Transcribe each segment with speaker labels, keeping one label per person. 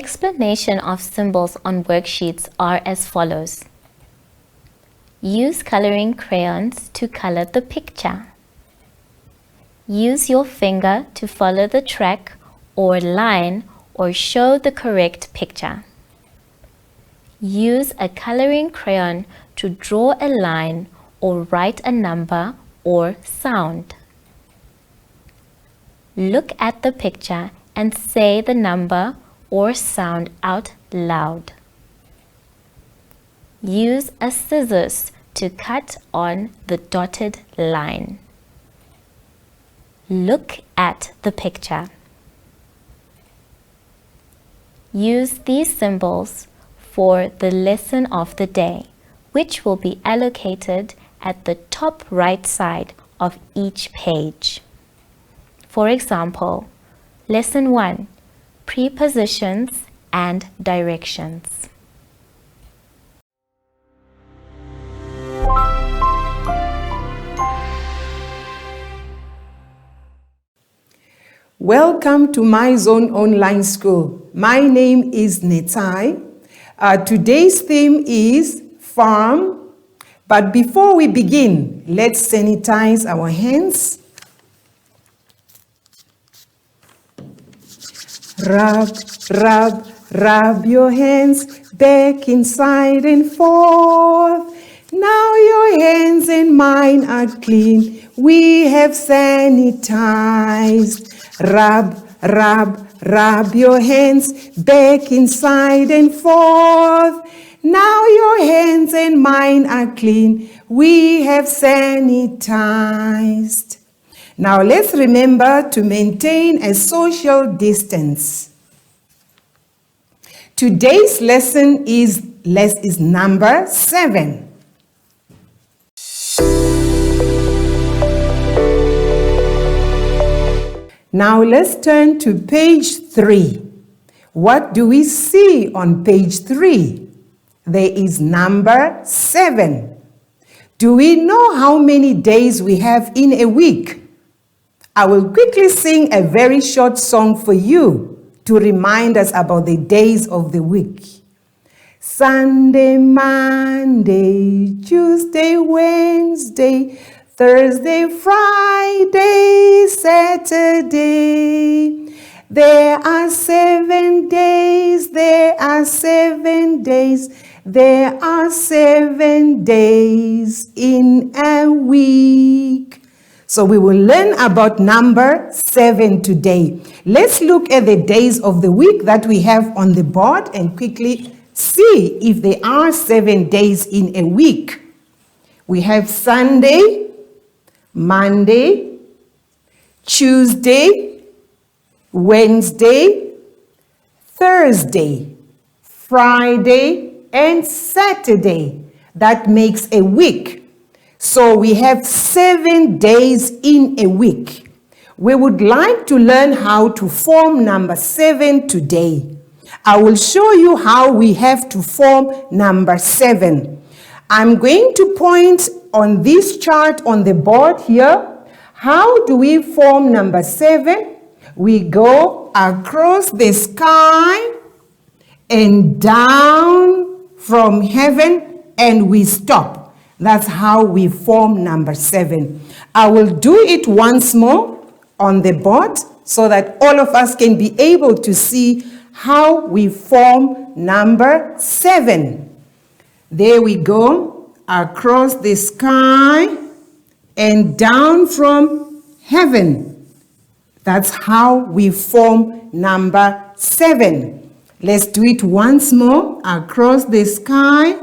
Speaker 1: Explanation of symbols on worksheets are as follows. Use coloring crayons to color the picture. Use your finger to follow the track or line or show the correct picture. Use a coloring crayon to draw a line or write a number or sound. Look at the picture and say the number or sound out loud. Use a scissors to cut on the dotted line. Look at the picture. Use these symbols for the lesson of the day, which will be allocated at the top right side of each page. For example, Lesson 1, Prepositions and Directions.
Speaker 2: Welcome to My Zone Online School. My name is Netai. Today's theme is farm. But before we begin, let's sanitize our hands. Rub, rub, rub your hands back, inside and forth. Now your hands and mine are clean. We have sanitized. Rub, rub, rub your hands back, inside and forth. Now your hands and mine are clean. We have sanitized. Now let's remember to maintain a social distance. Today's lesson is number 7. Now let's turn to page 3. What do we see on page 3? There is number 7. Do we know how many days we have in a week? I will quickly sing a very short song for you to remind us about the days of the week. Sunday, Monday, Tuesday, Wednesday, Thursday, Friday, Saturday. There are 7 days, there are 7 days, there are 7 days in a week. So we will learn about number 7 today. Let's look at the days of the week that we have on the board and quickly see if there are 7 days in a week. We have Sunday, Monday, Tuesday, Wednesday, Thursday, Friday, and Saturday. That makes a week. So we have 7 days in a week. We would like to learn how to form number 7 today. I will show you how we have to form number 7. I'm going to point on this chart on the board here. How do we form number 7? We go across the sky and down from heaven and we stop. That's how we form number 7. I will do it once more on the board so that all of us can be able to see how we form number 7. There we go, across the sky and down from heaven. That's how we form number 7. Let's do it once more, across the sky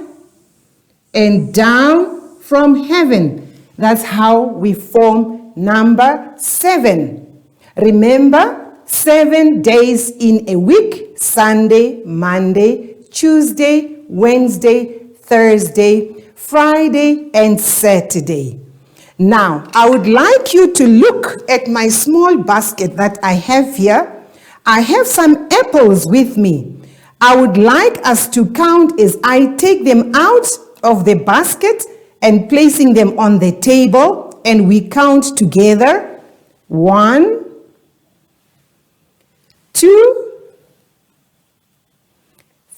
Speaker 2: and down from heaven. That's how we form number 7. Remember, 7 days in a week: Sunday, Monday, Tuesday, Wednesday, Thursday, Friday, and Saturday. Now, I would like you to look at my small basket that I have here. I have some apples with me. I would like us to count as I take them out of the basket and placing them on the table, and we count together. 1, 2,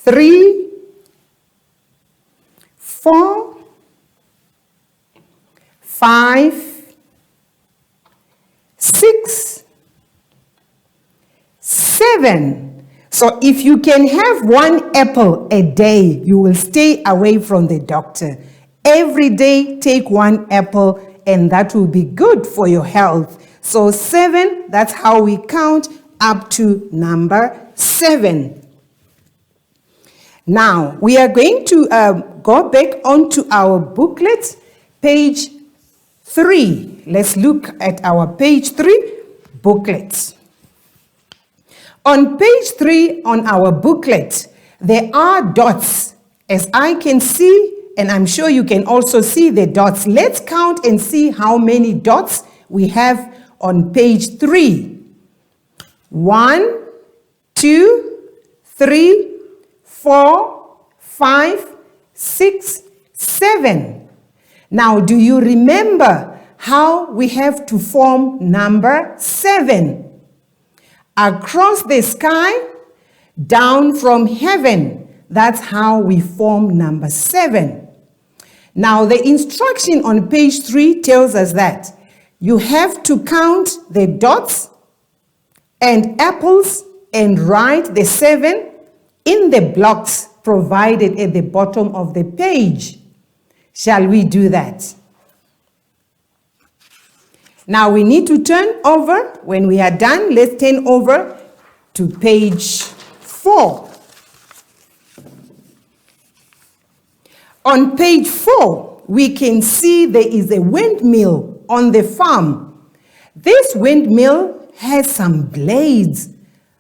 Speaker 2: 3, 4, 5, 6, 7. So if you can have 1 apple a day, you will stay away from the doctor. Every day, take 1 apple, and that will be good for your health. So 7, that's how we count up to number 7. Now, we are going to go back onto our booklet, page 3. Let's look at our page 3 booklet. On page 3 on our booklet, there are dots, as I can see, and I'm sure you can also see the dots. Let's count and see how many dots we have on page 3. 1, 2, 3, 4, 5, 6, 7. Now, do you remember how we have to form number 7? Across the sky, down from heaven. That's how we form number 7. Now, the instruction on page 3 tells us that you have to count the dots and apples and write the 7 in the blocks provided at the bottom of the page. Shall we do that? Now we need to turn over. When we are done, let's turn over to page 4. On page 4, we can see there is a windmill on the farm. This windmill has some blades,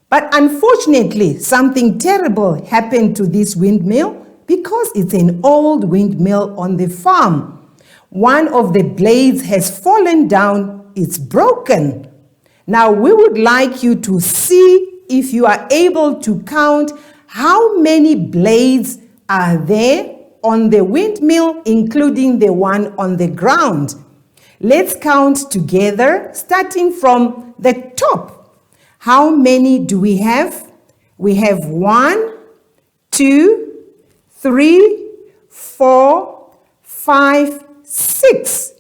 Speaker 2: but unfortunately, something terrible happened to this windmill because it's an old windmill on the farm. One of the blades has fallen down. It's broken. Now, we would like you to see if you are able to count how many blades are there on the windmill, including the one on the ground. Let's count together, starting from the top. How many do we have? We have 1, 2, 3, 4, 5, 6.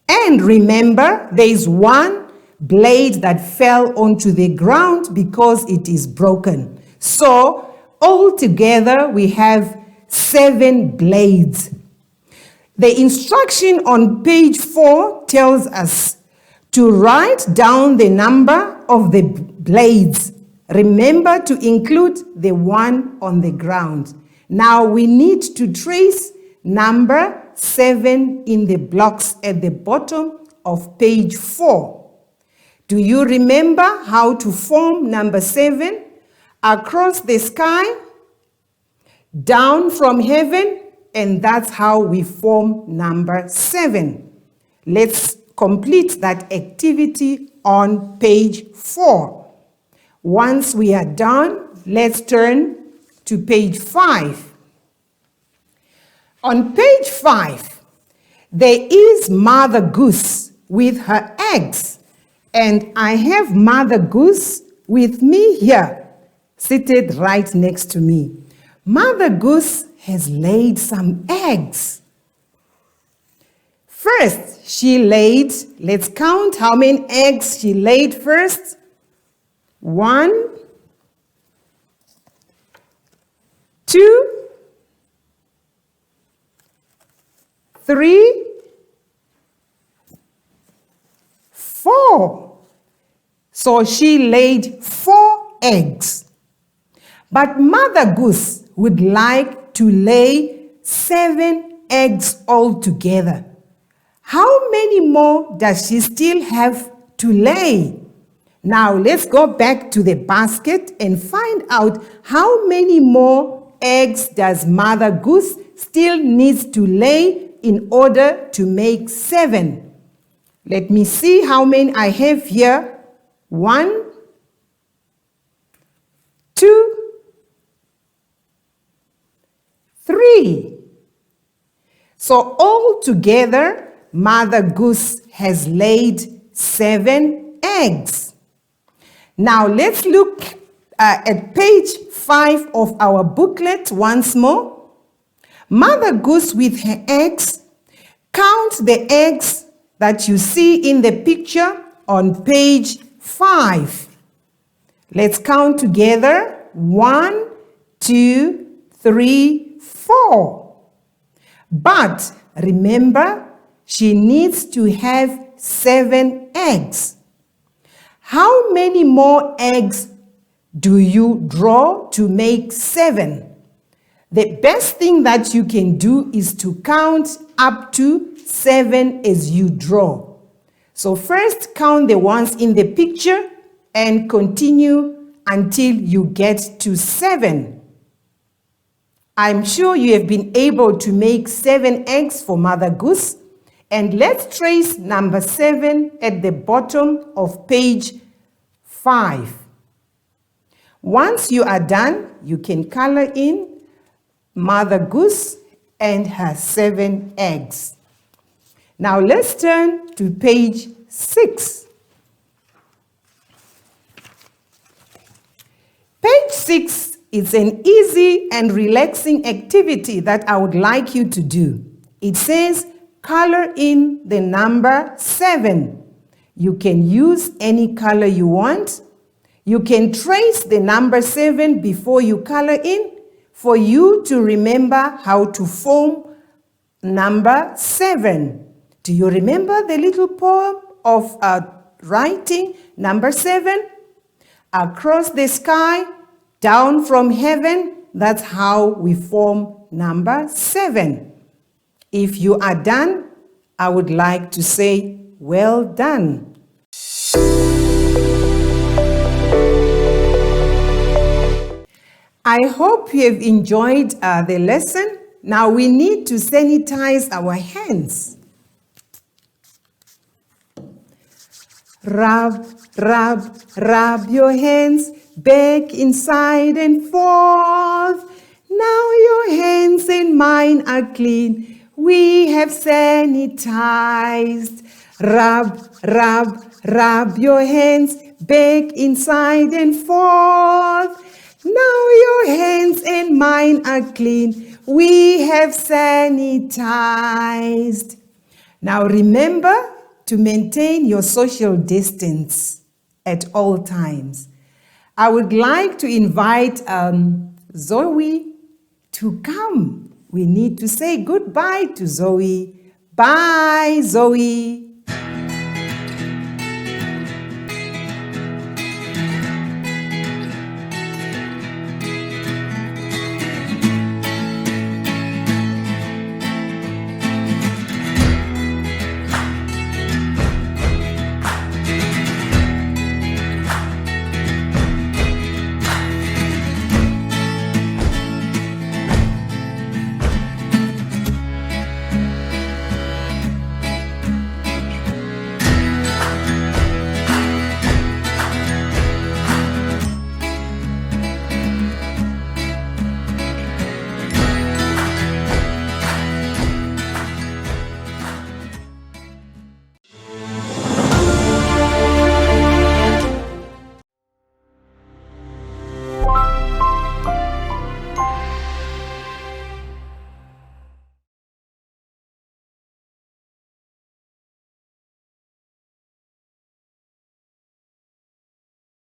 Speaker 2: And remember, there is one blade that fell onto the ground because it is broken. So, altogether, we have 7 blades. The instruction on page 4 tells us to write down the number of the blades. Remember to include the one on the ground. Now, we need to trace number 7 in the blocks at the bottom of page 4. Do you remember how to form number 7? Across the sky, down from heaven, and that's how we form number 7. Let's complete that activity on page 4. Once we are done, let's turn to page 5. On page 5, there is Mother Goose with her eggs. And I have Mother Goose with me here, seated right next to me. Mother Goose has laid some eggs. First, she laid, let's count how many eggs she laid first. 1, 2, 3, 4. So she laid 4 eggs. But Mother Goose would like to lay 7 eggs altogether. How many more does she still have to lay? Now let's go back to the basket and find out how many more eggs does Mother Goose still needs to lay in order to make 7. Let me see how many I have here. 1, 2, 3. So all together, Mother Goose has laid 7 eggs. Now let's look at page 5 of our booklet once more. Mother Goose with her eggs. Count the eggs that you see in the picture on page 5. Let's count together. 1, 2, 3, 4. But remember, she needs to have 7 eggs. How many more eggs do you draw to make 7? The best thing that you can do is to count up to 7 as you draw. So first count the ones in the picture and continue until you get to 7. I'm sure you have been able to make 7 eggs for Mother Goose. And let's trace number 7 at the bottom of page 5. Once you are done, you can color in Mother Goose and her 7 eggs. Now let's turn to page 6. Page 6 is an easy and relaxing activity that I would like you to do. It says, color in the number 7. You can use any color you want. You can trace the number 7 before you color in for you to remember how to form number 7. Do you remember the little poem of writing number 7? Across the sky, down from heaven, that's how we form number 7. If you are done, I would like to say, well done. I hope you have enjoyed the lesson. Now we need to sanitize our hands. Rub, rub, rub your hands back, inside and forth. Now your hands and mine are clean. We have sanitized. Rub, rub, rub your hands back, inside and forth. Now your hands and mine are clean. We have sanitized. Now remember to maintain your social distance at all times. I would like to invite Zoe to come. We need to say goodbye to Zoe. Bye, Zoe.